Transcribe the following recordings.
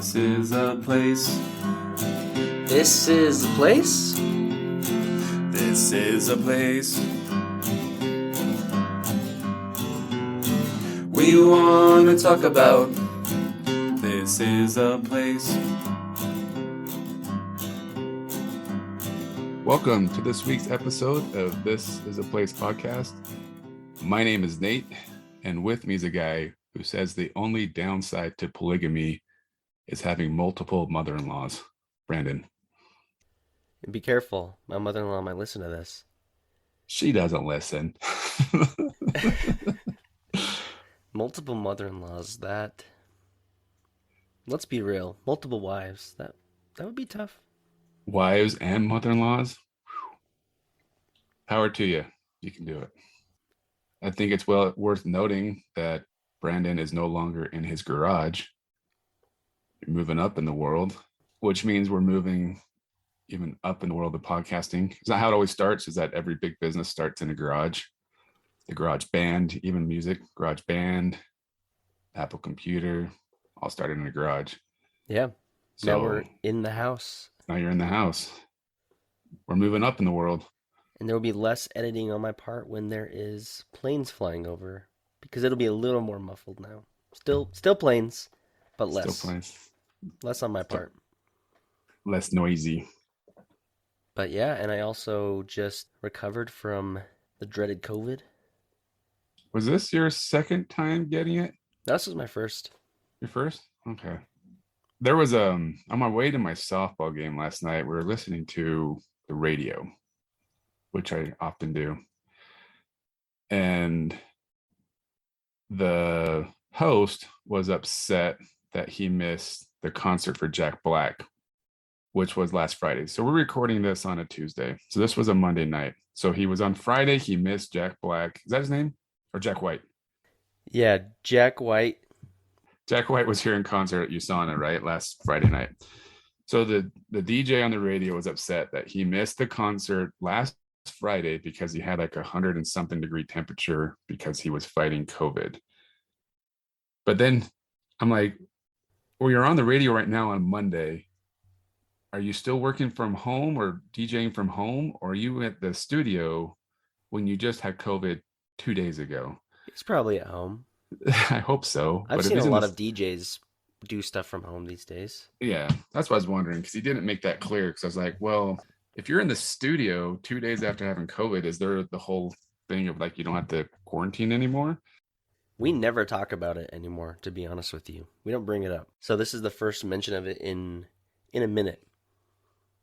This is a place. This is the place? This is a place. We want to talk about. This is a place. Welcome to this week's episode of This is a Place podcast. My name is Nate, and with me is a guy who says the only downside to polygamy is having multiple mother-in-laws. Brandon. And be careful. My mother-in-law might listen to this. She doesn't listen. Multiple mother-in-laws, that... Let's be real. Multiple wives. That would be tough. Wives and mother-in-laws? Power to you. You can do it. I think it's well worth noting that Brandon is no longer in his garage. You're moving up in the world, which means we're moving even up in the world of podcasting. Is that how it always starts? Is that every big business starts in a garage? The garage band, even music, garage band, Apple computer, all started in a garage. Yeah. So now we're in the house. Now you're in the house. We're moving up in the world. And there will be less editing on my part when there is planes flying over, because it'll be a little more muffled now. Still planes, but less. Still planes. Less on my part. Less noisy. But yeah, and I also just recovered from the dreaded COVID. Was this your second time getting it? This was my first. Your first? Okay. There was on my way to my softball game last night, we were listening to the radio, which I often do. And the host was upset that he missed the concert for Jack Black, which was last Friday. So we're recording this on a Tuesday. So this was a Monday night. So he was on Friday. He missed Jack Black. Is that his name? Or Jack White? Yeah, Jack White. Jack White was here in concert at USANA, right? Last Friday night. So the DJ on the radio was upset that he missed the concert last Friday because he had like 100 and something degree temperature because he was fighting COVID. But then I'm like, well, you're on the radio right now on Monday. Are you still working from home or DJing from home? Or are you at the studio when you just had COVID 2 days ago? He's probably at home. I hope so. I've seen a lot of DJs do stuff from home these days. Yeah, that's what I was wondering, because he didn't make that clear. Because I was like, well, if you're in the studio 2 days after having COVID, is there the whole thing of like you don't have to quarantine anymore? We never talk about it anymore, to be honest with you. We don't bring it up. So this is the first mention of it in a minute.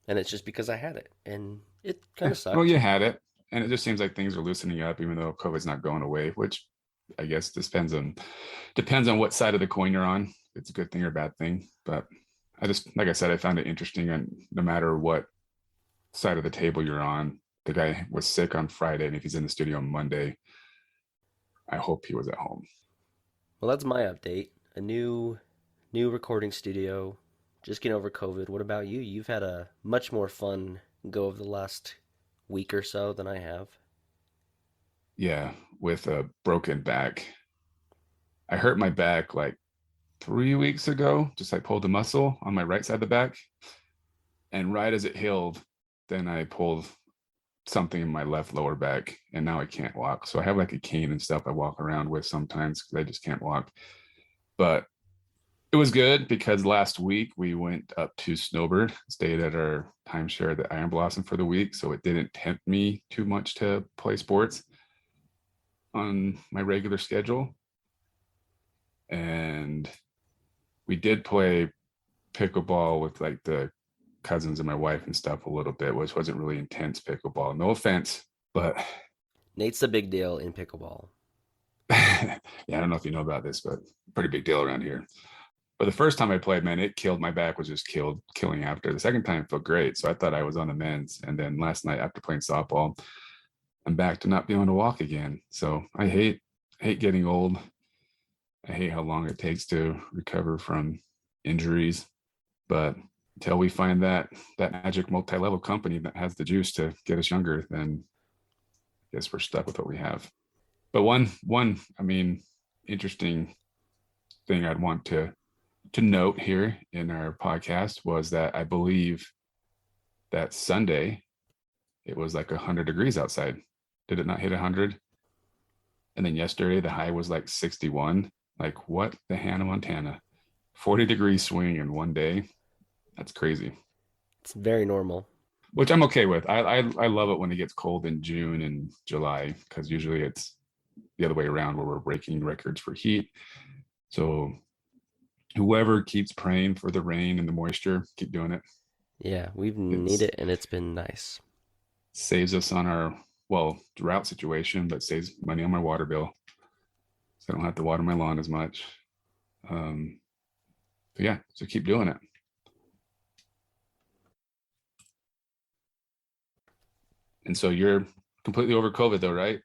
And it's just because I had it. And it kind of sucked. Well, you had it. And it just seems like things are loosening up, even though COVID's not going away, which I guess depends on what side of the coin you're on. It's a good thing or a bad thing. But I just, like I said, I found it interesting. And no matter what side of the table you're on, the guy was sick on Friday. And if he's in the studio on Monday, I hope he was at home. Well, that's my update. A new recording studio. Just getting over COVID. What about you? You've had a much more fun go of the last week or so than I have. Yeah, with a broken back. I hurt my back like 3 weeks ago. Just I pulled a muscle on my right side of the back. And right as it healed, then I pulled something in my left lower back. And now I can't walk. So I have like a cane and stuff I walk around with sometimes because I just can't walk. But it was good because last week we went up to Snowbird, stayed at our timeshare at the Iron Blossom for the week. So it didn't tempt me too much to play sports on my regular schedule. And we did play pickleball with like the cousins of my wife and stuff a little bit, which wasn't really intense pickleball. No offense, but Nate's a big deal in pickleball. Yeah, I don't know if you know about this, but pretty big deal around here. But the first time I played, man, it killed. My back was just killing after. The second time it felt great. So I thought I was on the mends. And then last night after playing softball, I'm back to not being able to walk again. So I hate getting old. I hate how long it takes to recover from injuries. But until we find that magic multi-level company that has the juice to get us younger, then I guess we're stuck with what we have. But one, I mean, interesting thing I'd want to to note here in our podcast was that I believe that Sunday it was like 100 degrees outside. Did it not hit 100? And then yesterday the high was like 61. Like what the Hannah Montana? 40-degree swing in one day. That's crazy. It's very normal. Which I'm okay with. I love it when it gets cold in June and July because usually it's the other way around where we're breaking records for heat. So whoever keeps praying for the rain and the moisture, keep doing it. Yeah, we've It needed it and it's been nice. saves us on our drought situation, but saves money on my water bill, so I don't have to water my lawn as much. But yeah, so keep doing it. And so you're completely over COVID though, right?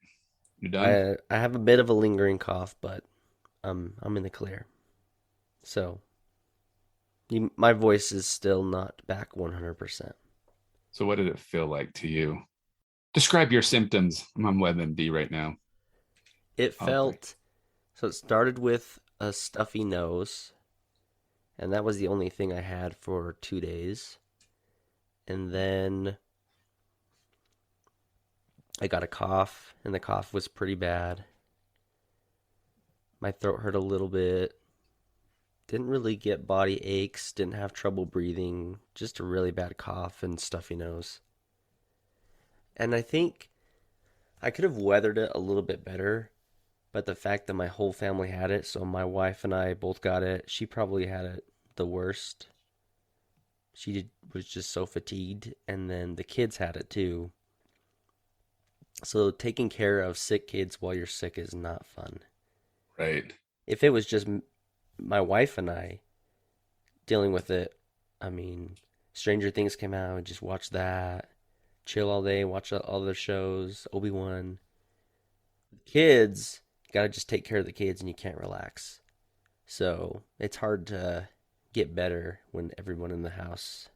You're done. I have a bit of a lingering cough, but I'm in the clear. So my voice is still not back 100%. So what did it feel like to you? Describe your symptoms. I'm on WebMD right now. It Probably. felt so it started with a stuffy nose, and that was the only thing I had for 2 days. And then I got a cough, and the cough was pretty bad. My throat hurt a little bit. Didn't really get body aches, didn't have trouble breathing, just a really bad cough and stuffy nose. And I think I could have weathered it a little bit better, but the fact that my whole family had it, so my wife and I both got it, she probably had it the worst. Was just so fatigued, and then the kids had it too. So taking care of sick kids while you're sick is not fun. Right. If it was just my wife and I dealing with it, I mean, Stranger Things came out, just watch that, chill all day, watch all the shows, Obi-Wan. Kids, you gotta just take care of the kids and you can't relax. So it's hard to get better when everyone in the house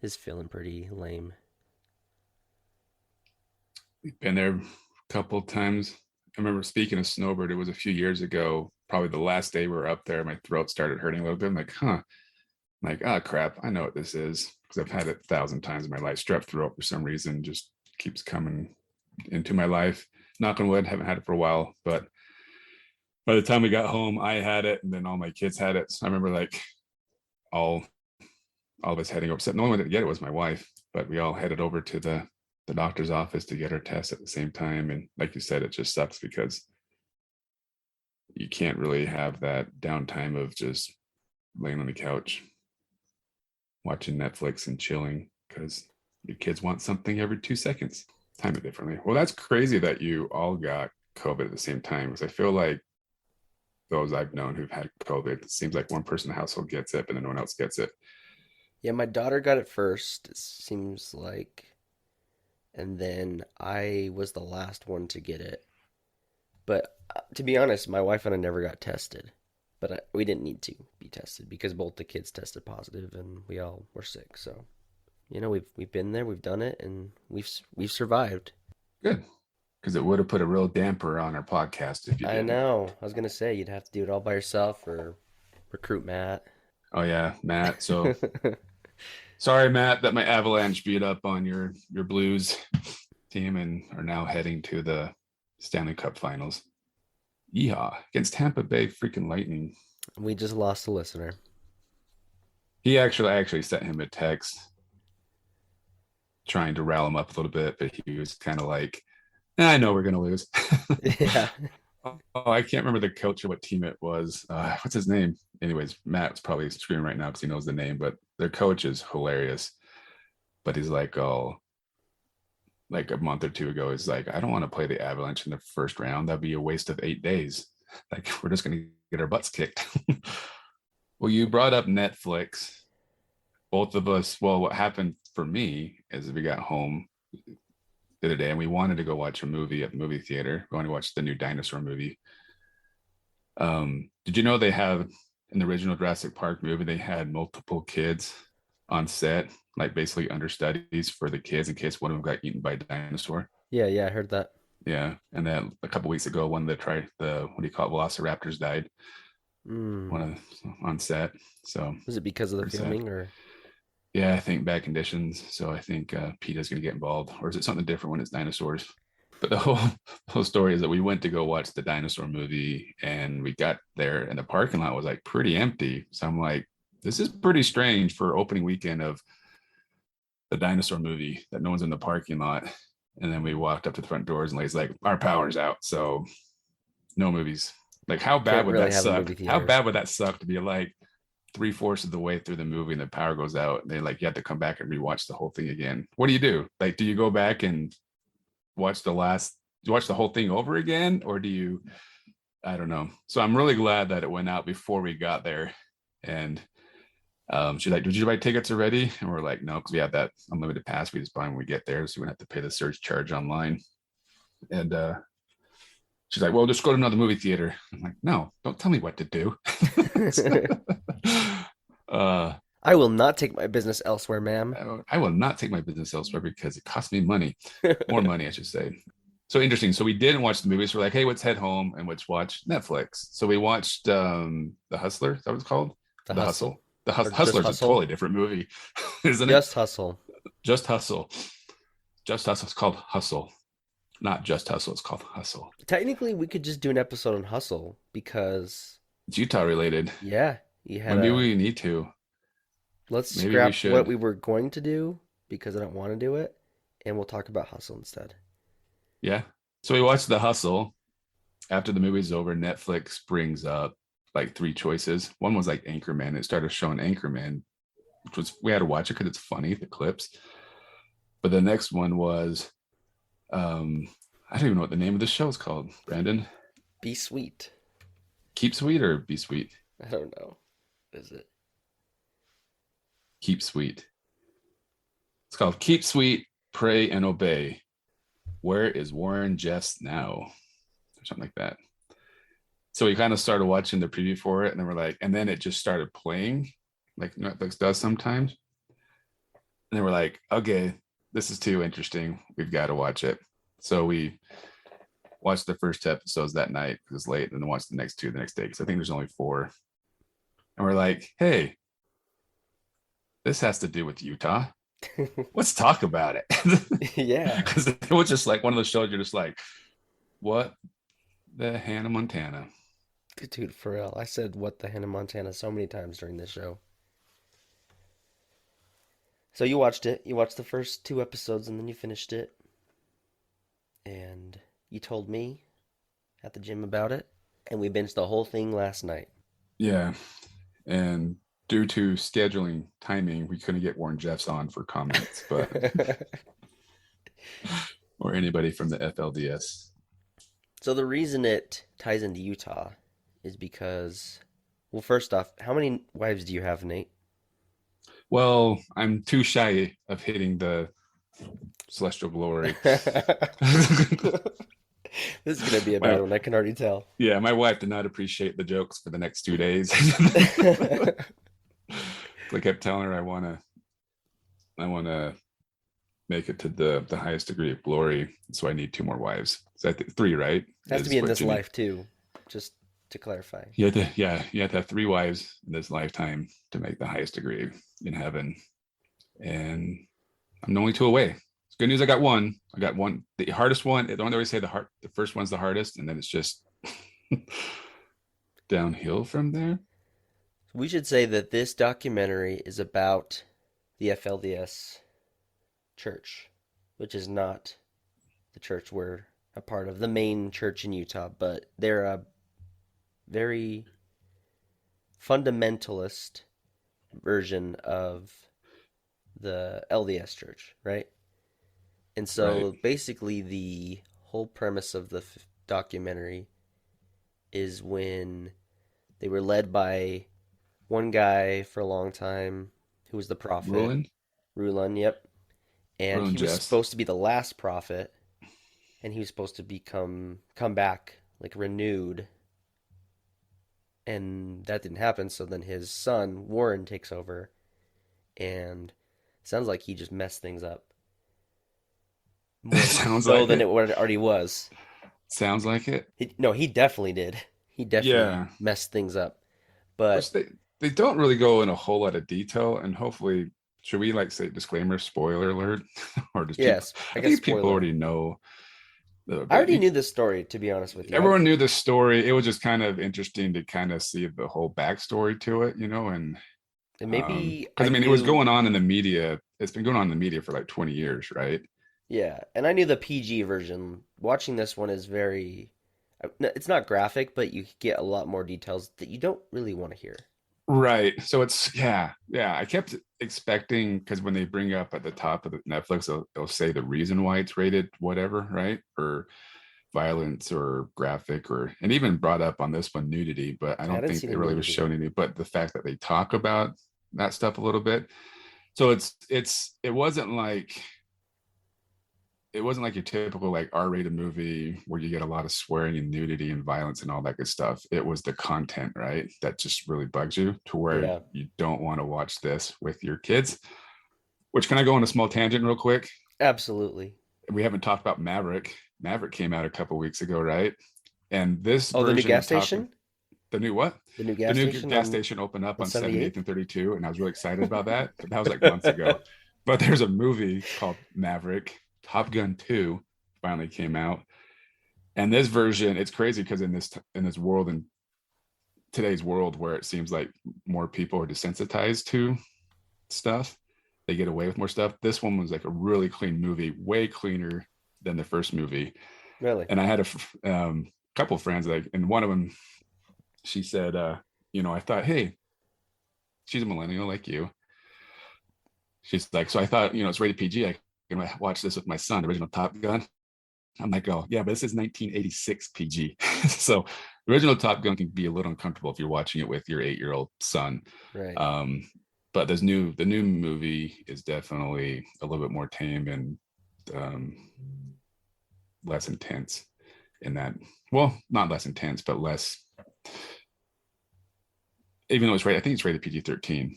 is feeling pretty lame. We've been there a couple times. I remember, speaking of Snowbird, it was a few years ago, probably the last day we were up there, my throat started hurting a little bit. I'm like, huh. I'm like, oh crap, I know what this is. Because I've had it 1,000 times in my life. Strep throat for some reason just keeps coming into my life. Knock on wood, haven't had it for a while. But by the time we got home, I had it, and then all my kids had it. So I remember like all of us heading over. The only one that didn't get it was my wife, but we all headed over to the doctor's office to get our test at the same time. And like you said, it just sucks because you can't really have that downtime of just laying on the couch watching Netflix and chilling because your kids want something every 2 seconds. Time it differently. Well, that's crazy that you all got COVID at the same time, because I feel like those I've known who've had COVID, it seems like one person in the household gets it, but then no one else gets it. Yeah, my daughter got it first, it seems like, and then I was the last one to get it. But to be honest, my wife and I never got tested. But we didn't need to be tested because both the kids tested positive and we all were sick. So, we've been there, we've done it, and we've survived. Good, because it would have put a real damper on our podcast if you I didn't. know. I was gonna say you'd have to do it all by yourself or recruit Matt. Oh yeah, Matt. So sorry, Matt, that my Avalanche beat up on your Blues team and are now heading to the Stanley Cup Finals. Yeehaw, against Tampa Bay freaking Lightning. We just lost a listener. I actually sent him a text trying to rile him up a little bit, but he was kind of like, I know we're gonna lose. Yeah. Oh, I can't remember the coach or what team it was. What's his name? Anyways, Matt's probably screaming right now because he knows the name, but their coach is hilarious. But he's like, oh, like a month or two ago, he's like, I don't want to play the Avalanche in the first round. That'd be a waste of 8 days. Like, we're just going to get our butts kicked. Well, you brought up Netflix. Both of us, well, what happened for me is we got home the other day and we wanted to go watch a movie at the movie theater. We wanted to watch the new dinosaur movie. Did you know they have in the original Jurassic Park movie, they had multiple kids on set, like basically understudies for the kids in case one of them got eaten by a dinosaur? Yeah, I heard that. Yeah. And then a couple weeks ago, one of the what do you call it, velociraptors died. Mm. one of on set. So Was it because of the pretty sad. filming or? Yeah, I think bad conditions. So I think PETA's going to get involved, or is it something different when it's dinosaurs? But the whole story is that we went to go watch the dinosaur movie, and we got there, and the parking lot was like pretty empty. So I'm like, this is pretty strange for opening weekend of the dinosaur movie that no one's in the parking lot. And then we walked up to the front doors, and Lay's like, our power's out, so no movies. Like, how bad Can't would really that have a suck? movie How theater. bad would that suck to be like three-fourths of the way through the movie and the power goes out? And they like you have to come back and rewatch the whole thing again. What do you do? Like, do you go back and watch the last do you watch the whole thing over again, or do you, I don't know. So I'm really glad that it went out before we got there. And she's like, did you buy tickets already? And we're like, no, because we have that unlimited pass we just buy when we get there, so we don't have to pay the surge charge online. And she's like, well, just go to another movie theater. I'm like, no, don't tell me what to do. uh I will not take my business elsewhere, ma'am. I will not take my business elsewhere because it costs me money, more money, I should say. So interesting. So we didn't watch the movies. We're like, hey, let's head home and let's watch Netflix. So we watched The Hustler. Is that what it's called? The The Hustle. Hustle. The Or just Hustler's a Hustle? totally different movie, isn't it? Just Hustle. Just Hustle. Just Hustle. It's called Hustle, not Just Hustle. It's called Hustle. Technically, we could just do an episode on Hustle because, It's Utah related. yeah, you had Maybe a. we need to. Let's Maybe we scrap what should. we were going to do because I don't want to do it, and we'll talk about Hustle instead. Yeah. So we watched The Hustle. After the movie's over, Netflix brings up like three choices. One was like Anchorman. It started showing Anchorman, which was, we had to watch it because it's funny, the clips. But the next one was, I don't even know what the name of the show is called. Brandon, Be sweet. Keep Sweet or Be Sweet? I don't know. Is it? Keep Sweet. It's called Keep Sweet, Pray and Obey. Where is Warren Jeffs now? Or something like that. So we kind of started watching the preview for it, and then we're like, and then it just started playing, like Netflix does sometimes. And then we're like, okay, this is too interesting. We've got to watch it. So we watched the first two episodes that night because it was late, and then watched the next two the next day because I think there's only four. And we're like, hey, this has to do with Utah. Let's talk about it. Yeah. Because it was just like one of those shows you're just like, what the Hannah Montana? Dude, for real. I said what the Hannah Montana so many times during this show. So you watched it. You watched the first two episodes and then you finished it. And you told me at the gym about it. And we binged the whole thing last night. Yeah. And due to scheduling timing, we couldn't get Warren Jeffs on for comments, but or anybody from the FLDS. So the reason it ties into Utah is because, well, first off, how many wives do you have, Nate? Well, I'm too shy of hitting the celestial glory. This is gonna be a bad my, one. I can already tell. yeah, my wife did not appreciate the jokes for the next 2 days. I kept telling her I wanna make it to the highest degree of glory. So I need two more wives. So I think three, right? It has to Is be in what this you need. life too, just to clarify. You have to, yeah, you have to have three wives in this lifetime to make the highest degree in heaven. And I'm only two away. It's good news. I got one. The hardest one. Don't always say the first one's the hardest, and then it's just downhill from there. We should say that this documentary is about the FLDS church, which is not the church we're a part of, the main church in Utah, but they're a very fundamentalist version of the LDS church, right? And so Right. basically the whole premise of the documentary is when they were led by one guy for a long time who was the prophet, Roland, Rulon, yep. And Roland he was Jess. supposed to be the last prophet, and he was supposed to come back like renewed, and that didn't happen. So then his son Warren takes over, and it sounds like he just messed things up more Sounds so like than it. it already was. Sounds like it. No, he definitely did. He definitely Yeah. messed things up. Which But they don't really go in a whole lot of detail, and hopefully, should we like say disclaimer, spoiler alert, or just people? yes, I I guess think people spoiler. already know a little I bit. already knew this story, to be honest with you. Everyone knew the story. It was just kind of interesting to kind of see the whole backstory to it, and And maybe because I I mean, it was knew, going on in the media. It's been going on in the media for like 20 years, right? yeah, and I knew the PG version. Watching this one is very, it's not graphic, but you get a lot more details that you don't really want to hear. Right. So it's yeah. I kept expecting because when they bring up at the top of the Netflix, they'll say the reason why it's rated whatever, right? Or violence or graphic and even brought up on this one nudity, but I I don't didn't think see they the really was nudity. showing any, but the fact that they talk about that stuff a little bit. So it wasn't like your typical like R-rated movie where you get a lot of swearing and nudity and violence and all that good stuff. It was the content, right? That just really bugs you to where Yeah, you don't want to watch this with your kids. Which, can I go on a small tangent real quick? absolutely. We haven't talked about Maverick. Maverick came out a couple weeks ago, right? And this Oh, the new version gas of Top Gun, station? the new what? The new The gas new station gas station opened up on on 78th 78th? and 32, and I was really excited about that. But that was like months ago. But there's a movie called Maverick. Top Gun 2 finally came out, and this version, it's crazy because in this world, in today's world, where it seems like more people are desensitized to stuff, they get away with more stuff. This one was like a really clean movie, way cleaner than the first movie. Really? And I had a couple of friends, like, and one of them, she said, I thought, hey, she's a millennial like you. She's like, so I thought, it's rated PG. I can watch this with my son, original Top Gun. I'm like, oh yeah, but this is 1986 PG. So the original Top Gun can be a little uncomfortable if you're watching it with your 8-year-old son. Right. Um, but the new movie is definitely a little bit more tame and um, less intense in that. Well, not less intense, but less. Even though it's rated, I think it's rated PG-13,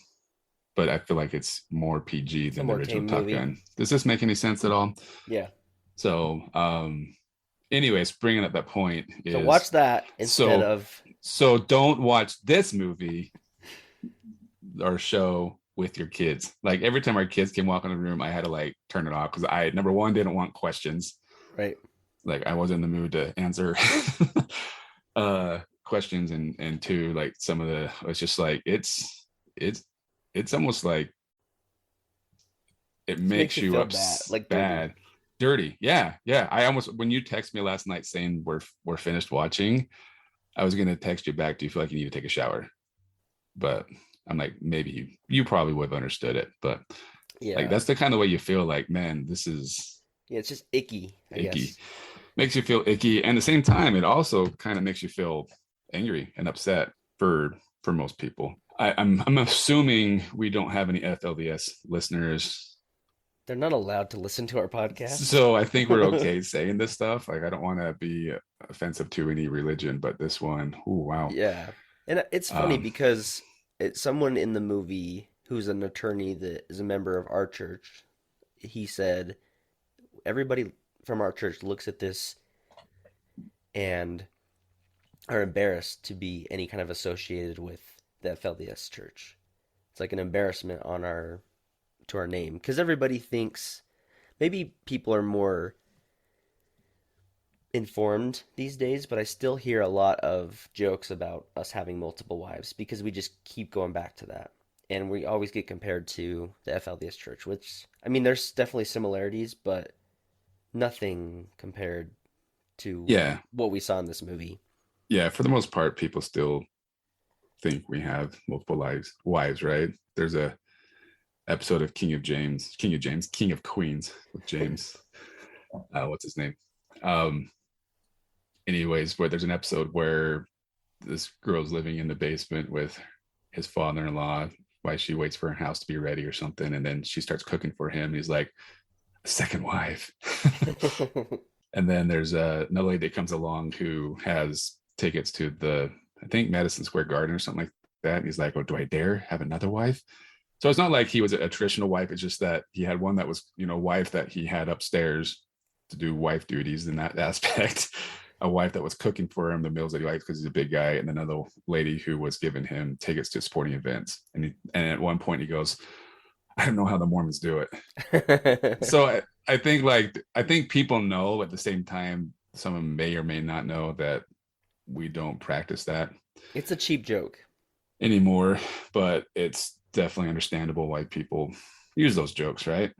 but I feel like it's more PG It's a than the more original tame Top movie. Gun. Does this make any sense at all? Yeah. So, anyways, bringing up that point So is watch that instead so of so don't watch this movie or show with your kids. Like every time our kids came walk in the room, I had to like turn it off because I, number one, didn't want questions. right. Like I wasn't in the mood to answer questions, and two, like some of it's just like it's almost like it It makes makes you you feel up bad, like dirty. bad, dirty. Yeah. I almost, when you text me last night saying we're finished watching, I was gonna text you back, do you feel like you need to take a shower? But I'm like, maybe you probably would have understood it, but like Yeah. that's the kind of way you feel like, man, this is Yeah, it's just icky, I icky. guess. Makes you feel icky, and at the same time it also kind of makes you feel angry and upset for most people. I'm assuming we don't have any FLDS listeners, They're not allowed to listen to our podcast. so I think we're okay saying this stuff. Like I don't want to be offensive to any religion, but this one, oh wow. Yeah. And it's funny um because it's someone in the movie who's an attorney that is a member of our church. He said everybody from our church looks at this and are embarrassed to be any kind of associated with the FLDS church. It's like an embarrassment on our to our name because everybody thinks maybe people are more informed these days, but I still hear a lot of jokes about us having multiple wives because we just keep going back to that. And we always get compared to the FLDS church, which, I mean, there's definitely similarities, but nothing compared to yeah, what we saw in this movie. yeah, for the most part people still think we have multiple wives, right? There's a episode of King of Queens with James. What's his name? Um, anyways, where there's an episode where this girl's living in the basement with his father-in-law while she waits for her house to be ready or something, and then she starts cooking for him. And he's like, second wife. And then there's another lady that comes along who has tickets to I think Madison Square Garden or something like that. And he's like, oh, do I dare have another wife? So it's not like he was a traditional wife. It's just that he had one that was, wife that he had upstairs to do wife duties in that aspect. a wife that was cooking for him the meals that he liked because he's a big guy, and another lady who was giving him tickets to sporting events. And at one point he goes, I don't know how the Mormons do it. So I think I think people know, at the same time some of them may or may not know that we don't practice that It's a cheap joke. anymore, but it's definitely understandable why people use those jokes, right?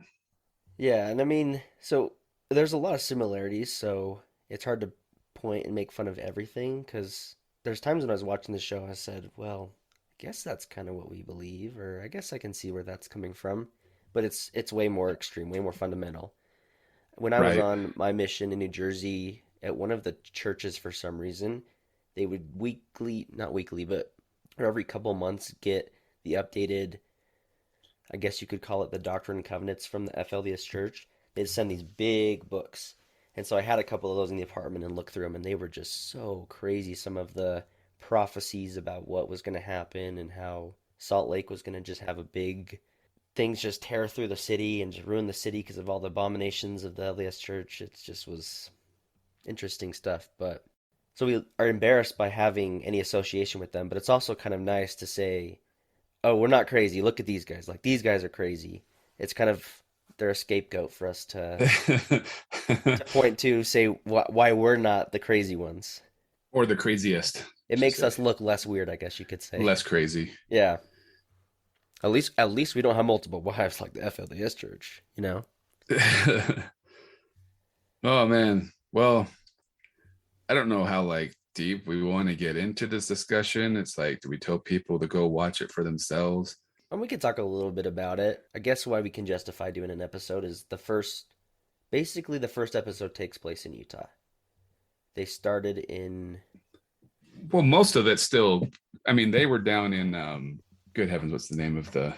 Yeah, and I mean, so there's a lot of similarities, so it's hard to point and make fun of everything because there's times when I was watching the show, I said, well, I guess that's kind of what we believe, or I guess I can see where that's coming from. But it's way more extreme, way more fundamental. When I was Right. on my mission in New Jersey at one of the churches for some reason, they would weekly, not weekly, but or every couple months get the updated, I guess you could call it the Doctrine and Covenants from the FLDS Church. They'd send these big books. And so I had a couple of those in the apartment and looked through them, and they were just so crazy. Some of the prophecies about what was going to happen and how Salt Lake was going to just have a big things just tear through the city and just ruin the city because of all the abominations of the LDS Church. It just was interesting stuff. But so we are embarrassed by having any association with them, but it's also kind of nice to say, oh, we're not crazy. Look at these guys. Like these guys are crazy. It's kind of they're a scapegoat for us to point to, say why we're not the crazy ones. Or the craziest, I It should makes say. us look less weird, I guess you could say. Less crazy. Yeah. At least we don't have multiple wives like the FLDS church, you know? Oh man. Well, I don't know how deep we want to get into this discussion. It's like, do we tell people to go watch it for themselves? And we could talk a little bit about it. I guess why we can justify doing an episode is basically the first episode takes place in Utah. They started in Well, most of it's still, I mean, they were down in good heavens, what's the name of the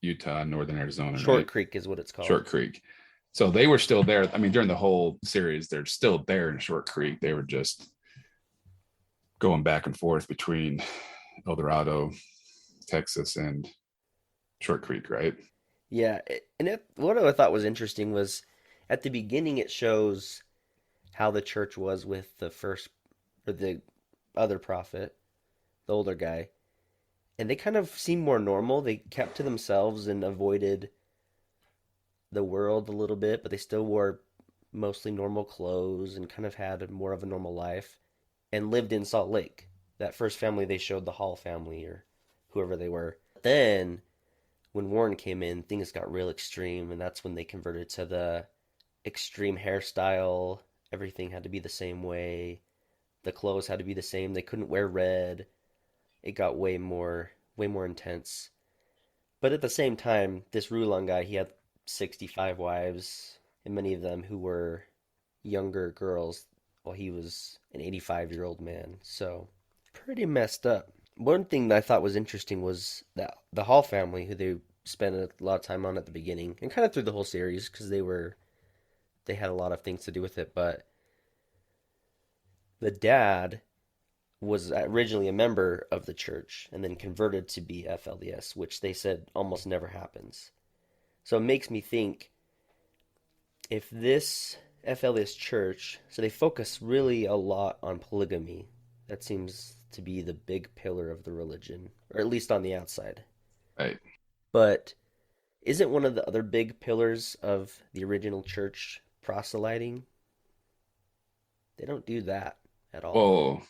Utah, northern Arizona, Short right? Creek is what it's called. Short Creek. So they were still there. I mean, during the whole series, they're still there in Short Creek. They were just going back and forth between El Dorado, Texas, and Short Creek, right? Yeah, what I thought was interesting was at the beginning it shows how the church was with the first or the other prophet, the older guy, and they kind of seemed more normal. They kept to themselves and avoided the world a little bit, but they still wore mostly normal clothes and kind of had more of a normal life and lived in Salt Lake. That first family they showed, the Hall family or whoever they were. Then when Warren came in, things got real extreme, and that's when they converted to the extreme hairstyle. Everything had to be the same way. The clothes had to be the same. They couldn't wear red. It got way more intense. But at the same time, this Rulon guy, he had 65 wives, and many of them who were younger girls, while he was an 85-year-old man. So pretty messed up. One thing that I thought was interesting was that the Hall family, who they spent a lot of time on at the beginning and kind of through the whole series, because they had a lot of things to do with it. But the dad was originally a member of the church and then converted to be FLDS, which they said almost never happens. So it makes me think if this FLDS church, so they focus really a lot on polygamy. That seems to be the big pillar of the religion, or at least on the outside. Right. But isn't one of the other big pillars of the original church proselyting? They don't do that at all. Well,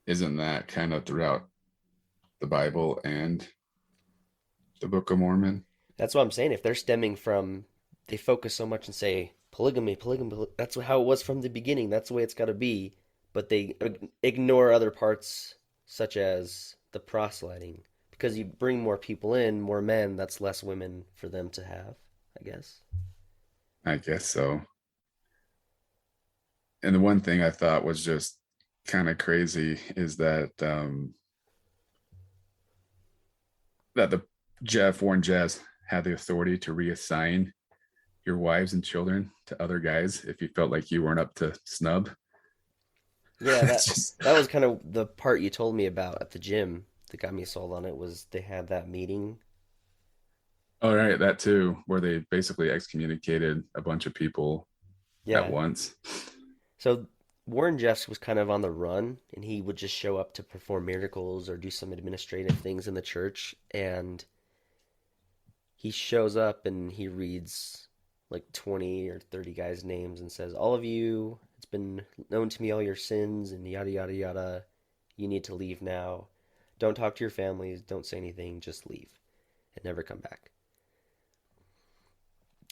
isn't that kind of throughout the Bible and the Book of Mormon? That's what I'm saying. If they're stemming from, they focus so much and say polygamy, polygamy, that's how it was from the beginning. That's the way it's got to be. But they ignore other parts, such as the proselyting. Because you bring more people in, more men, that's less women for them to have, I guess. I guess so. And the one thing I thought was just kind of crazy is that the Warren Jeffs had the authority to reassign your wives and children to other guys if you felt like you weren't up to snub. Yeah, It's that just, that was kind of the part you told me about at the gym that got me sold on it was they had that meeting. all right, that too, where they basically excommunicated a bunch of people at Yeah. once. So Warren Jeffs was kind of on the run, and he would just show up to perform miracles or do some administrative things in the church. And he shows up and he reads like 20 or 30 guys' names and says, "All of you, it's been known to me all your sins and yada yada yada. You need to leave now. Don't talk to your families. Don't say anything. Just leave and never come back."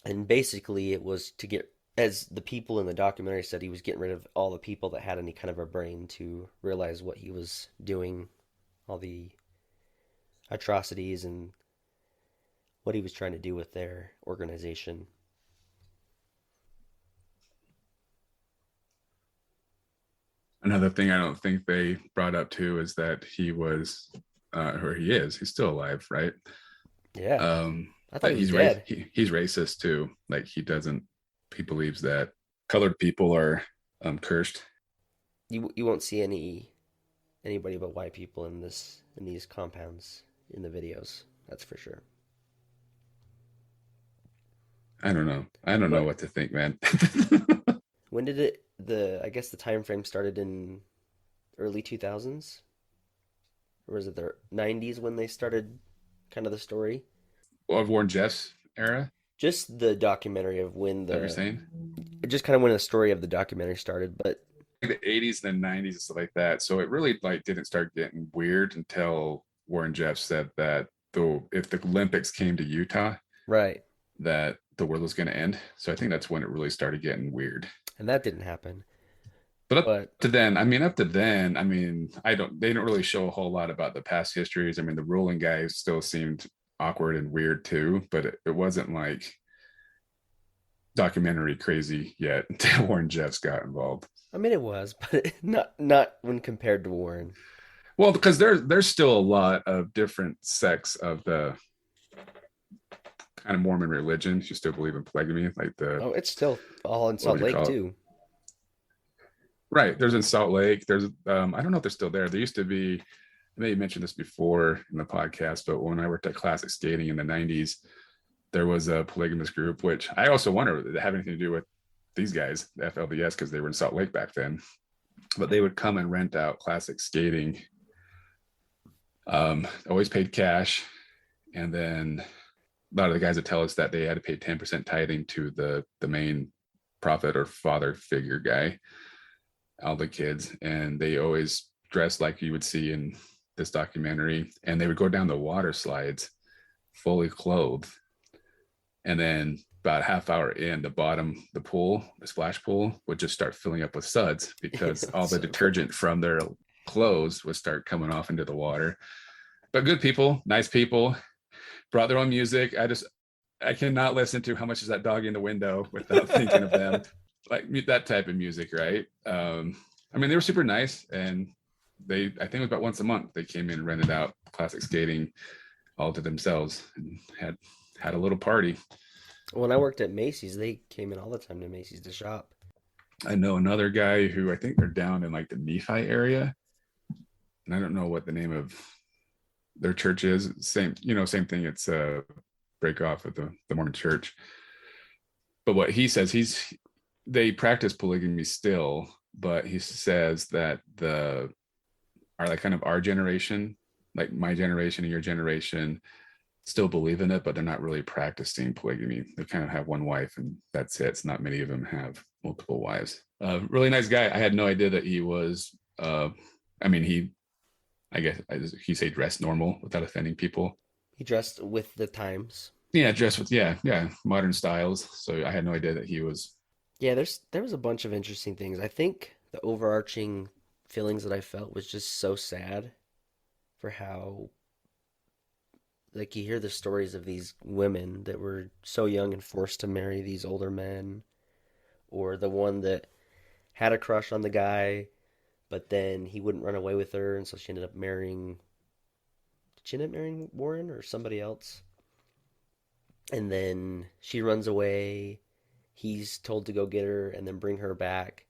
And basically, it was to get, as the people in the documentary said, he was getting rid of all the people that had any kind of a brain to realize what he was doing, all the atrocities and what he was trying to do with their organization. Another thing I don't think they brought up too is that he was, or he is, he's still alive, right? Yeah, I thought But he was he's dead. he's racist too. Like he believes that colored people are cursed. You won't see anybody but white people in these compounds in the videos. That's for sure. I don't know But what to think, man. when did it the I guess the time frame started in early 2000s, or was it the 90s when they started kind of the story? Of Warren Jeff's era, Just the documentary of when that you're the saying? just kind of when the story of the documentary started, but Like the 80s and the 90s and stuff like that. So it really like didn't start getting weird until Warren Jeff said that though if the Olympics came to Utah, right. that the world was going to end. So I think that's when it really started getting weird. And that didn't happen. But But up to then, I mean, they don't really show a whole lot about the past histories. I mean, the ruling guy still seemed awkward and weird too, but it wasn't like documentary crazy yet until Warren Jeffs got involved. I mean it was, but not when compared to Warren. Well, because there's still a lot of different sects of the kind of Mormon religion. You still believe in polygamy, like the Oh, it's still all in what would Salt you Lake call it? too. Right. There's in Salt Lake. There's I don't know if they're still there. There used to be, I may have mentioned this before in the podcast, but when I worked at Classic Skating in the 90s, there was a polygamous group, which I also wonder did it have anything to do with these guys, the FLDS, because they were in Salt Lake back then. But they would come and rent out Classic Skating. Always paid cash. And then a lot of the guys would tell us that they had to pay 10% tithing to the main prophet or father figure guy, all the kids, and they always dressed like you would see in this documentary, and they would go down the water slides fully clothed, and then about a half hour in, the pool, the splash pool, would just start filling up with suds because all the So, detergent from their clothes would start coming off into the water. But good people, nice people, brought their own music. I cannot listen to How Much Is That Dog in the Window without thinking of them. Like that type of music, right? I mean, they were super nice, and I think it was about once a month they came in and rented out Classic Skating all to themselves and had a little party. when I worked at Macy's, they came in all the time to Macy's to shop. I know another guy who I think they're down in like the Nephi area, and I don't know what the name of their church is. Same thing. It's a break off of the Mormon church. But what he says, they practice polygamy still, but he says that our generation, like my generation and your generation, still believe in it, but they're not really practicing polygamy. They kind of have one wife and that's it. It's not many of them have multiple wives. Really nice guy. I had no idea that he was, I mean, I guess he say dressed normal without offending people. He dressed with the times. Yeah, dressed with, yeah, modern styles. So I had no idea that he was. Yeah, there was a bunch of interesting things. I think the overarching feelings that I felt was just so sad for how like you hear the stories of these women that were so young and forced to marry these older men, or the one that had a crush on the guy, but then he wouldn't run away with her, and so she ended up marrying. Did she end up marrying Warren or somebody else? And then she runs away. He's told to go get her and then bring her back.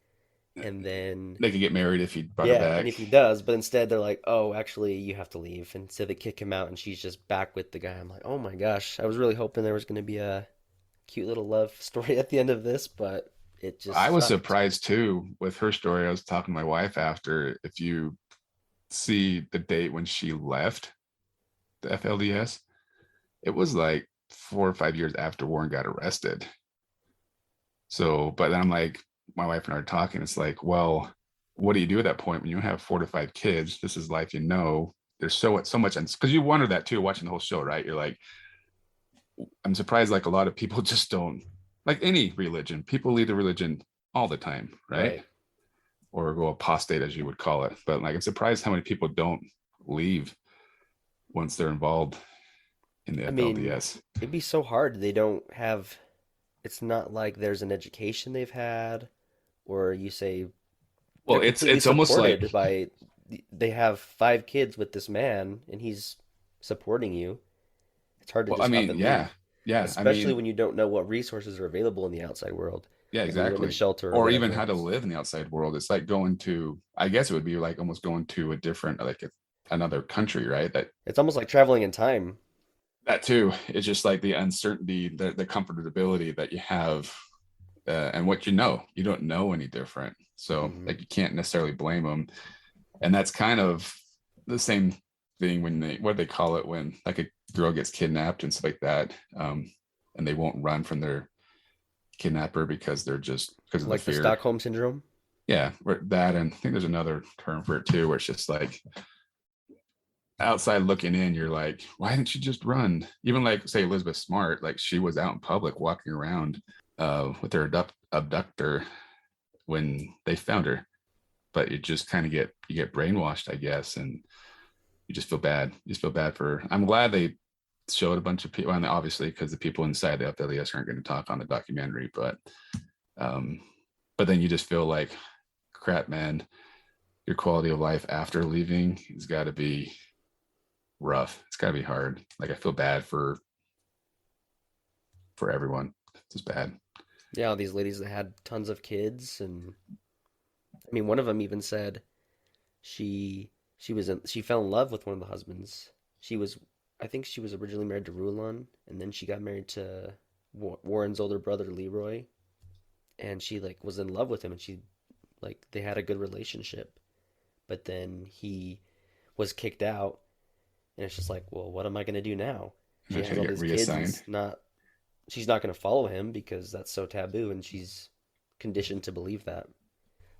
And then, They could get married if he brought her yeah, and back. if he does, but instead they're like, oh, actually, you have to leave. And so they kick him out, and she's just back with the guy. I'm like, oh my gosh, I was really hoping there was going to be a cute little love story at the end of this, but It I just was sucked. surprised too with her story. I was talking to my wife after. If you see the date when she left the FLDS, it was like 4 or 5 years after Warren got arrested. So, but then I'm like, my wife and I are talking. It's like, well, what do you do at that point when you have 4 to 5 kids? This is life, you know. There's so much, because you wonder that too, watching the whole show, right? You're like, I'm surprised, like a lot of people just don't, like any religion. People leave the religion all the time, right? Right. Or go apostate, as you would call it. But like, I'm surprised how many people don't leave once they're involved in the I mean, FLDS. it'd be so hard. They don't have, it's not like there's an education they've had, or you say they're Well, it's completely it's almost like, supported by, they have 5 kids with this man, and he's supporting you. It's hard to well, I just up mean, and yeah, leave, yeah. I especially mean, when you don't know what resources are available in the outside world, yeah, like a women's exactly. shelter or Or even whatever how to else. live in the outside world. It's like going to, I guess it would be like almost going to a different, like another country, right? It's almost like traveling in time. That too. It's just like the uncertainty, the comfortability that you have, and what you don't know any different. So Hmm. like you can't necessarily blame them. And that's kind of the same thing when they, what do they call it, when like a girl gets kidnapped and stuff like that, and they won't run from their kidnapper because they're just, because of the Like the fear. Stockholm syndrome. Yeah, that, and I think there's another term for it too, where it's just like outside looking in, you're like, why didn't she just run? Even like say Elizabeth Smart, like she was out in public walking around with her abductor when they found her. But you just kind of get brainwashed, I guess, and you just feel bad. You just feel bad for her. I'm glad they showed a bunch of people, and obviously because the people inside the FLDS aren't going to talk on the documentary, um, but then you just feel like, crap, man, your quality of life after leaving has got to be rough. It's got to be hard. Like I feel bad for everyone. It's just bad. Yeah, all these ladies that had tons of kids, and I mean, one of them even said she fell in love with one of the husbands. She was, I think she was originally married to Rulon, and then she got married to Warren's older brother Leroy, and she like was in love with him, and she like they had a good relationship, but then he was kicked out, and it's just like, well, what am I gonna do now? I'm She not has trying all to get these kids, and reassigned. it's not she's not gonna follow him because that's so taboo, and she's conditioned to believe that.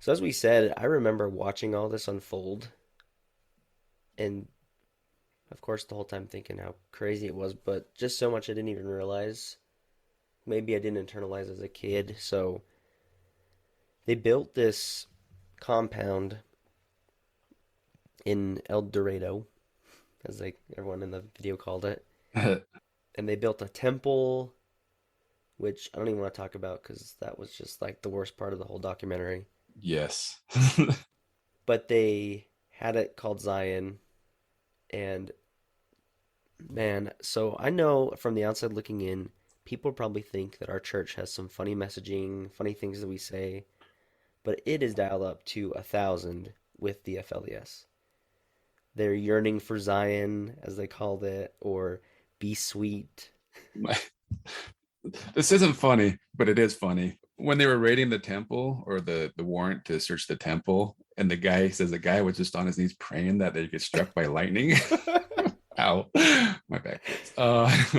So as we said, I remember watching all this unfold, and of course the whole time thinking how crazy it was, but just so much I didn't even realize. Maybe I didn't internalize as a kid. So they built this compound in El Dorado, as like everyone in the video called it, and they built a temple, which I don't even want to talk about because that was just like the worst part of the whole documentary. Yes. But they had it called Zion, and man, so I know from the outside looking in, people probably think that our church has some funny messaging, funny things that we say, but it is dialed up to 1,000 with the FLES. They're yearning for Zion, as they called it, or be sweet. This isn't funny, but it is funny. When they were raiding the temple, or the warrant to search the temple, and the guy says the guy was just on his knees praying that they get struck by lightning. Ow, my back hurts.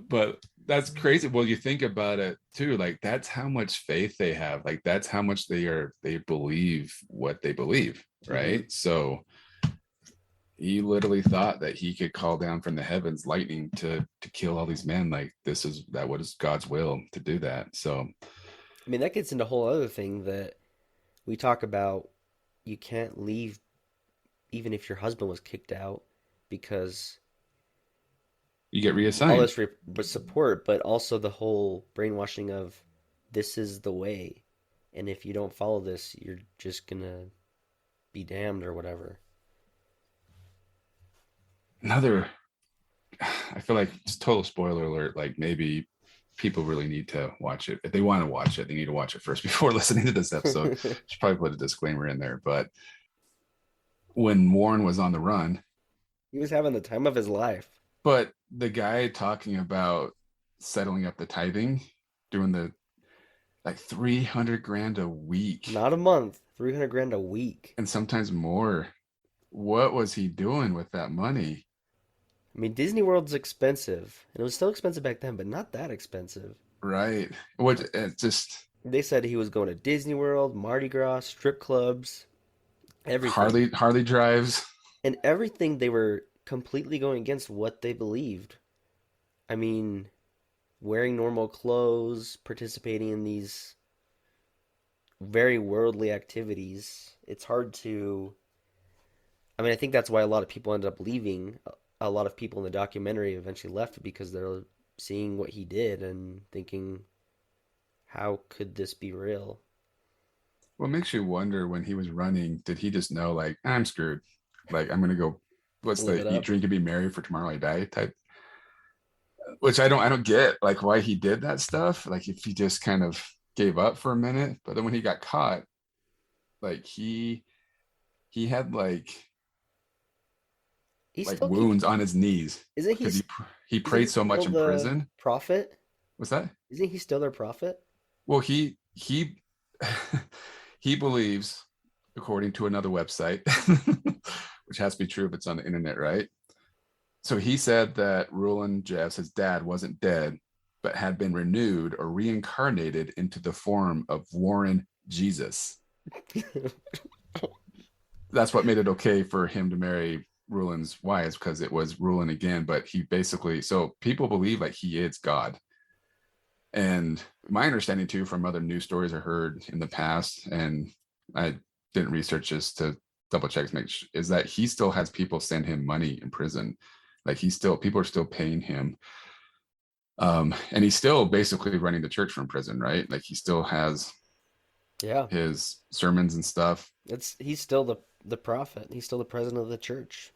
But that's crazy. Well, you think about it too, like that's how much faith they have. Like that's how much they believe what they believe, Hmm. right? So he literally thought that he could call down from the heavens lightning to kill all these men. Like that was God's will to do that. So I mean, that gets into a whole other thing that we talk about. You can't leave even if your husband was kicked out because you get all reassigned. this support, but also the whole brainwashing of this is the way, and if you don't follow this, you're just gonna be damned or whatever. Another, I feel like it's total spoiler alert. Like maybe people really need to watch it. If they want to watch it, they need to watch it first before listening to this episode. Should probably put a disclaimer in there. But when Warren was on the run, He was having the time of his life. but the guy talking about settling up the tithing, doing the like 300 grand a week, Not a month, 300 grand a week. and sometimes more. What was he doing with that money? I mean, Disney World's expensive, and it was still expensive back then, but not that expensive. Right. What it just They said he was going to Disney World, Mardi Gras, strip clubs, everything. Harley drives. And everything they were completely going against what they believed. I mean, wearing normal clothes, participating in these very worldly activities. It's hard to. I mean, I think that's why a lot of people ended up leaving. A lot of people in the documentary eventually left because they're seeing what he did and thinking, how could this be real? What makes you wonder when he was running, did he just know like I'm screwed? Like I'm gonna go what's Live the it eat, up. drink, and be merry for tomorrow I die type, which I don't get like why he did that stuff. Like if he just kind of gave up for a minute, but then when he got caught, like he had He like still keeps. wounds on his knees Isn't he? because he Isn't prayed he so still much in the prison. prophet? What's that? Isn't he still their prophet? Well, he he believes, according to another website, which has to be true if it's on the internet, right? So he said that Roland Jeffs, his dad, wasn't dead, but had been renewed or reincarnated into the form of Warren Jesus. That's what made it okay for him to marry Ruland's wives because it was Ruland again. But he basically, so people believe like he is God. And my understanding too, from other news stories I heard in the past, and I didn't research this to double check to make sure, is that he still has people send him money in prison. Like he's still, people are still paying him. And he's still basically running the church from prison, right? Like he still has Yeah, his sermons and stuff. he's still the prophet. He's still the president of the church.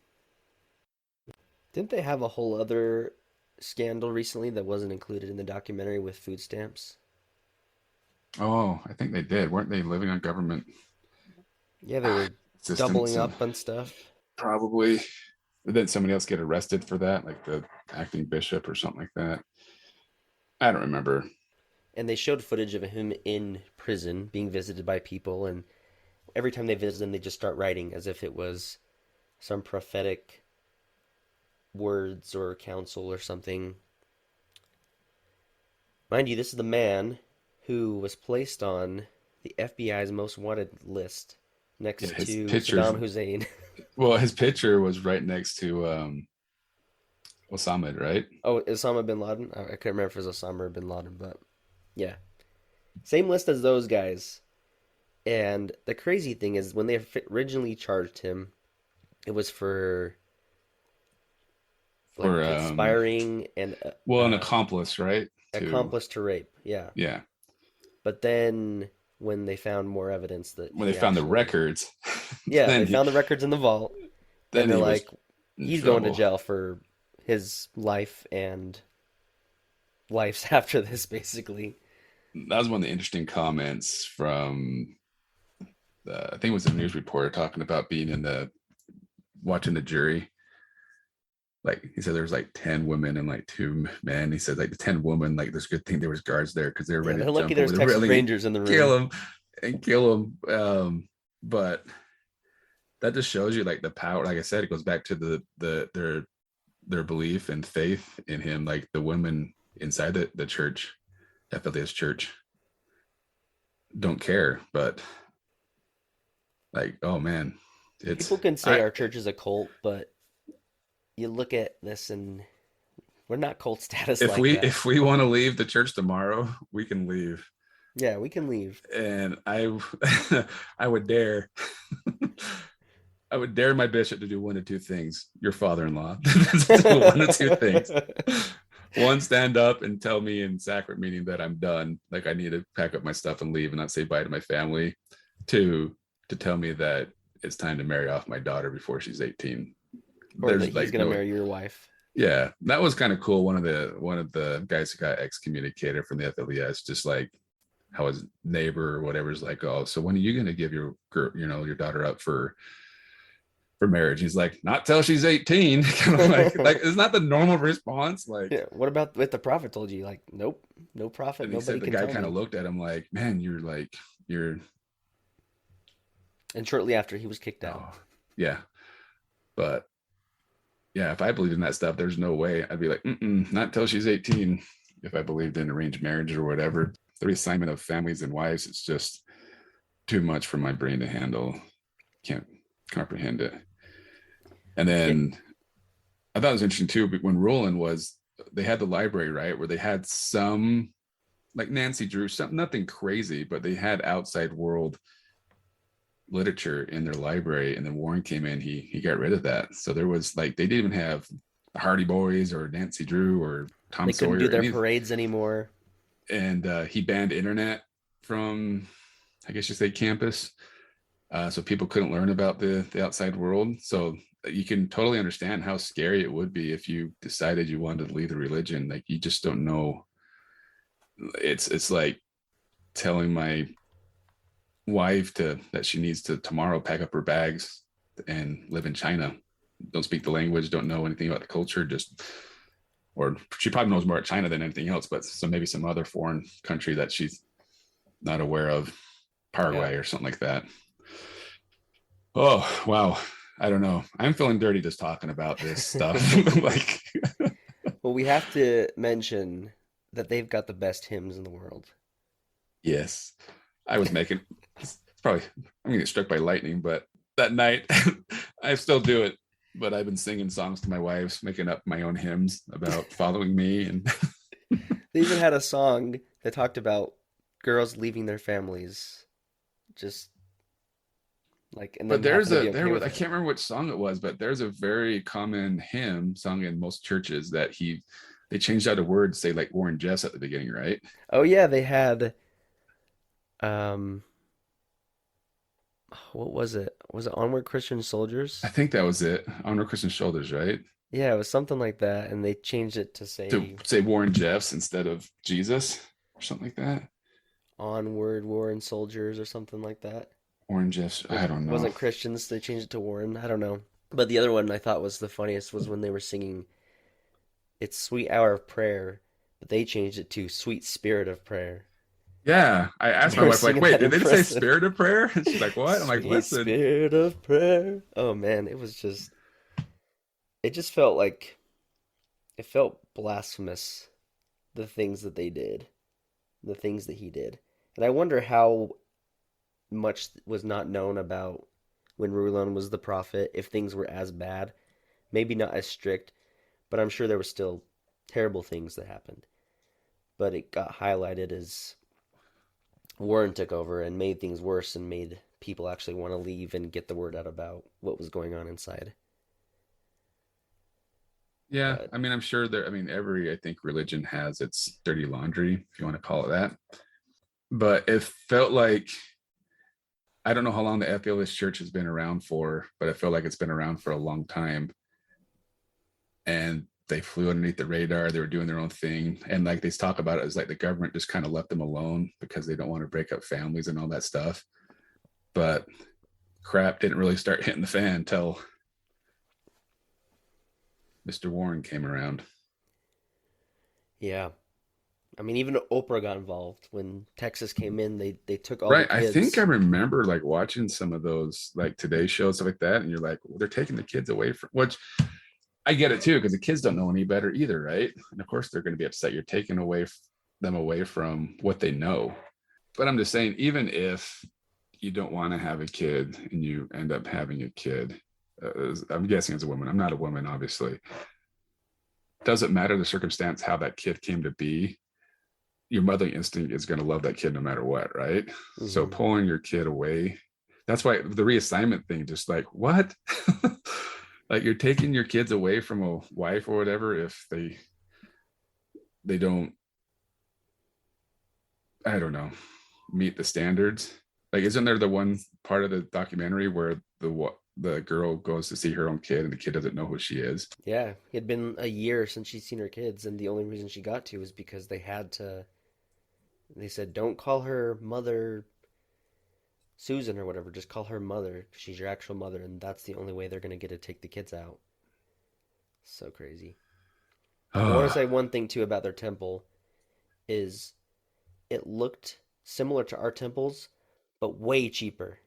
Didn't they have a whole other scandal recently that wasn't included in the documentary with food stamps? Oh, I think they did. Weren't they living on government Yeah, they were assistance doubling and up on stuff. probably did somebody else get arrested for that, like the acting bishop or something like that? I don't remember. And they showed footage of him in prison being visited by people, and every time they visit him, they just start writing as if it was some prophetic words or counsel or something. Mind you, this is the man who was placed on the FBI's most wanted list Yeah, next his to pictures. Saddam Hussein. Well, his picture was right next to Osama, right? Oh, Osama bin Laden? I couldn't remember if it was Osama or bin Laden, but yeah. Same list as those guys. And the crazy thing is, when they originally charged him, it was for like Or conspiring and well, an accomplice, right? To accomplice to rape. Yeah. yeah. But then when they found more evidence that When they he found the actually, records, yeah, they then he found the records in the vault. Then then they're he was like, in he's going to trouble. jail for his life and lives after this, basically. That was one of the interesting comments from I think it was a news reporter talking about being in the watching the jury. Like he said, there's like 10 women and like 2 men. He said like the 10 women, like there's a good thing there was guards there because they were Yeah, ready they're to lucky jump over there's the Texas railing and Rangers in the room. kill him and kill him. But that just shows you like the power. Like I said, it goes back to their belief and faith in him. Like the women inside the church, FLDS church, don't care. But like, oh man, it's People can say I our church is a cult, but you look at this and we're not cult status if like we that. if we want to leave the church tomorrow, we can leave. Yeah, we can leave. And I I would dare I would dare my bishop to do one of two things. Your father-in-law. One of two things. One, stand up and tell me in sacrament meeting that I'm done. Like I need to pack up my stuff and leave and not say bye to my family. Two, to tell me that it's time to marry off my daughter before she's 18. Or that There's he's like gonna no, marry your wife. yeah, that was kind of cool. One of the guys who got excommunicated from the FLDS, just like how his neighbor or whatever is like, oh, so when are you going to give your daughter up for for marriage. He's like, not till she's 18. Kind of like it's not the normal response. Like, Yeah. What about what the prophet told you? Like, nope, no prophet, and he nobody said the can guy tell kind of me. looked at him like, man, you're And shortly after, he was kicked out. oh yeah. But yeah, if I believed in that stuff, there's no way I'd be like, not till she's 18. If I believed in arranged marriage or whatever, the reassignment of families and wives, it's just too much for my brain to handle. Can't comprehend it. And Yeah. then I thought it was interesting too, but when Roland was, they had the library, right, where they had some like Nancy Drew, something nothing crazy, but they had outside world literature in their library. And then Warren came in, he got rid of that. So there was like they didn't even have the Hardy Boys or Nancy Drew or Tom They couldn't do Sawyer, their any, parades anymore. and he banned internet from, I guess you say, campus, so people couldn't learn about the outside world. So you can totally understand how scary it would be if you decided you wanted to leave the religion. Like you just don't know. It's like telling my wife to that she needs to tomorrow pack up her bags and live in China. Don't speak the language, don't know anything about the culture, just, or she probably knows more about China than anything else, but so maybe some other foreign country that she's not aware of, Yeah. Paraguay or something like that. Oh, wow. I don't know. I'm feeling dirty just talking about this stuff. Like, Well, we have to mention that they've got the best hymns in the world. yes, I was making, it's probably, I'm going to get struck by lightning, but that night I still do it. But I've been singing songs to my wives, making up my own hymns about following me. And They even had a song that talked about girls leaving their families, just like, and but them having to be there okay was, with I it. can't remember which song it was, but there's a very common hymn sung in most churches that they changed out a word, say like Warren Jeffs at the beginning, right? Oh yeah, they had um what was it? Was it Onward Christian I Soldiers? think that was it. Honor Christian Shoulders, right? Yeah, it was something like that, and they changed it to To say say Warren Jeffs instead of Jesus or something like that. Onward Warren Soldiers or something like that. Warren Jeffs, Or I don't it know. wasn't Christians, they changed it to Warren. I don't know. But the other one I thought was the funniest was when they were singing It's Sweet Hour of Prayer, but they changed it to Sweet Spirit of Prayer. Yeah, I asked They my were wife, like, singing wait, that did in they say person. spirit of prayer? And she's like, what? I'm like, Sweet listen. Spirit of Prayer. Oh man, it was just it just felt like it felt blasphemous the things that they did, the things that he did. And I wonder how much was not known about when Rulon was the prophet, if things were as bad, maybe not as strict, but I'm sure there were still terrible things that happened. But it got highlighted as Warren took over and made things worse and made people actually want to leave and get the word out about what was going on inside. Yeah, But I mean, I'm sure there, I mean, every, I think, religion has its dirty laundry, if you want to call it that. But it felt like, I don't know how long the FLDS church has been around for, but I feel like it's been around for a long time. And they flew underneath the radar. They were doing their own thing. And like they talk about it as like the government just kind of left them alone because they don't want to break up families and all that stuff. But crap didn't really start hitting the fan until Mr. Warren came around. yeah, I mean, even Oprah got involved when Texas came in. They took all the Right. I think I kids. remember like watching some of those like Today shows, stuff like that. And you're like, well, they're taking the kids away from, which I get it too, because the kids don't know any better either. Right. And of course, they're going to be upset. You're taking them away from what they know. But I'm just saying, even if you don't want to have a kid and you end up having a kid, I'm guessing as a woman, I'm not a woman, obviously. Doesn't matter the circumstance, how that kid came to be, your mothering instinct is going to love that kid no matter what, right? So Hmm. pulling your kid away, that's why the reassignment thing, just like, what? Like you're taking your kids away from a wife or whatever if they don't, I don't know, meet the standards. Like, isn't there the one part of the documentary where the girl goes to see her own kid and the kid doesn't know who she is? Yeah, it had been a year since she'd seen her kids, and the only reason she got to was because they had to. They said, "Don't call her mother Susan or whatever, just call her mother. She's your actual mother, and that's the only way they're gonna get to take the kids out. So crazy. I want to say one thing too about their temple is it looked similar to our temples, but way cheaper.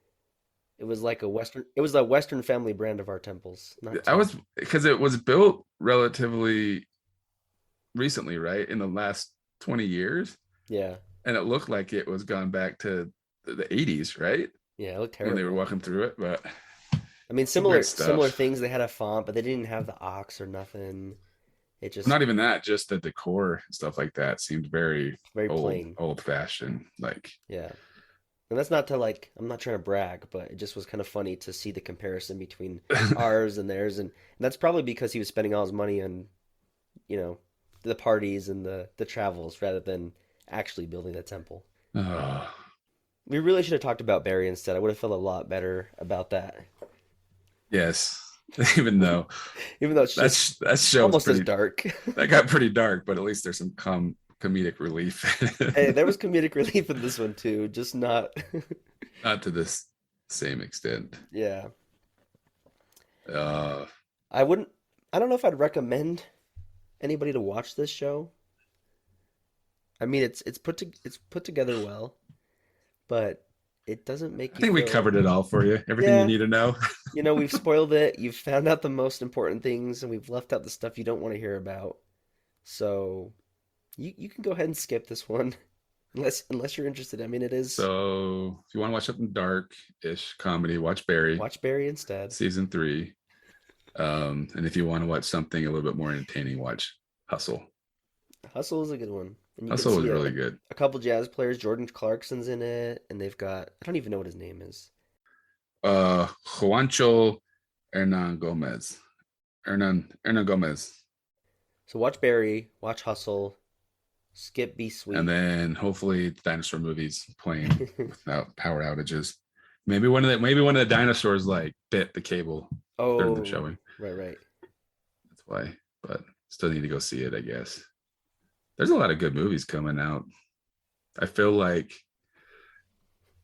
It was the Western family brand of our temples, not I too. was because it was built relatively recently, right? In the last 20 years. Yeah, And it looked like it was gone back to the 80s, right? yeah, it looked When they were terrible. walking through it, but I mean, some weird similar stuff. things. They had a font, but they didn't have the ox or nothing. It just Not even that, just the decor and stuff like that seemed very very plain. old fashioned. Like, Yeah. And that's not to like, I'm not trying to brag, but it just was kind of funny to see the comparison between ours and theirs. And that's probably because he was spending all his money on, you know, the parties and the travels rather than actually building the temple. oh, We really should have talked about Barry instead. I would have felt a lot better about that. yes. Even though Even though it's just that show was almost as pretty, dark. that got pretty dark, but at least there's some comedic relief. Hey, there was comedic relief in this one too, just not. Not to this same extent. Yeah. Uh, I wouldn't, I don't know if I'd recommend anybody to watch this show. I mean, it's put together well, but it doesn't I make you think we feel, covered it all for you. Everything you yeah, need to know. we've spoiled it. You've found out the most important things, and we've left out the stuff you don't want to hear about. So you can go ahead and skip this one, unless you're interested. I mean, it is So if you want to watch something dark-ish comedy, watch Barry watch Barry instead. season 3. And if you want to watch something a little bit more entertaining, watch Hustle. Hustle is a good one, and you can Hustle was see really good. a couple jazz players. Jordan Clarkson's in it, and they've got I don't even know what his name is. Juancho Hernan Gomez. Hernan Gomez. So watch Barry, watch Hustle, skip Be And Sweet. then hopefully the dinosaur movies playing without power outages. Maybe one of the dinosaurs like bit the cable during the Oh, showing. right. That's why. But still need to go see it, I guess. There's a lot of good movies coming out. I feel like,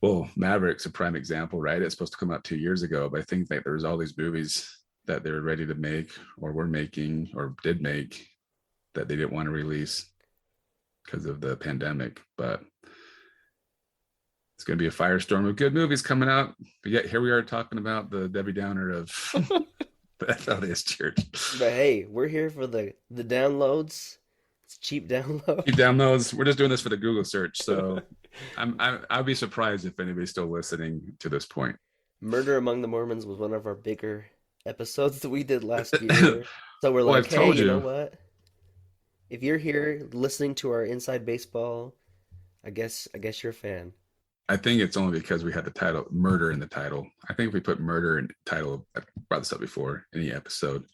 well, Maverick's a prime example, right? It's supposed to come out 2 years ago, but I think that there's all these movies that they were ready to make or were making or did make that they didn't want to release because of the pandemic. But it's going to be a firestorm of good movies coming out. But yet here we are talking about the Debbie Downer of the FLDS Church. But hey, we're here for the downloads. It's cheap download. Keep downloads. We're just doing this for the Google search, so I'd be surprised if anybody's still listening to this point. Murder Among the Mormons was one of our bigger episodes that we did last year. So we're Well, like, I've hey, told you know you. what? If you're here listening to our Inside Baseball, I guess you're a fan. I think it's only because we had the title "Murder" in the title. I think if we put "Murder" in the title, I brought this up before, any episode,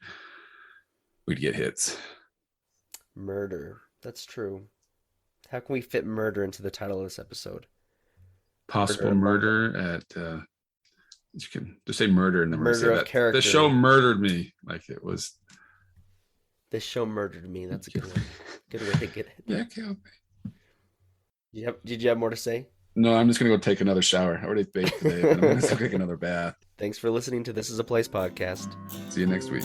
we'd get hits. Murder. That's true. How can we fit murder into the title of this episode? Murder Possible among them. murder at you can just say murder and then we're gonna say Murder of that the show character. murdered me, like it was. This show murdered me. That's a good one. Good way to get it. Yeah, okay. Did you have more to say? No, I'm just gonna go take another shower. I already bathed today, but I'm gonna take another bath. Thanks for listening to This Is a Place podcast. See you next week.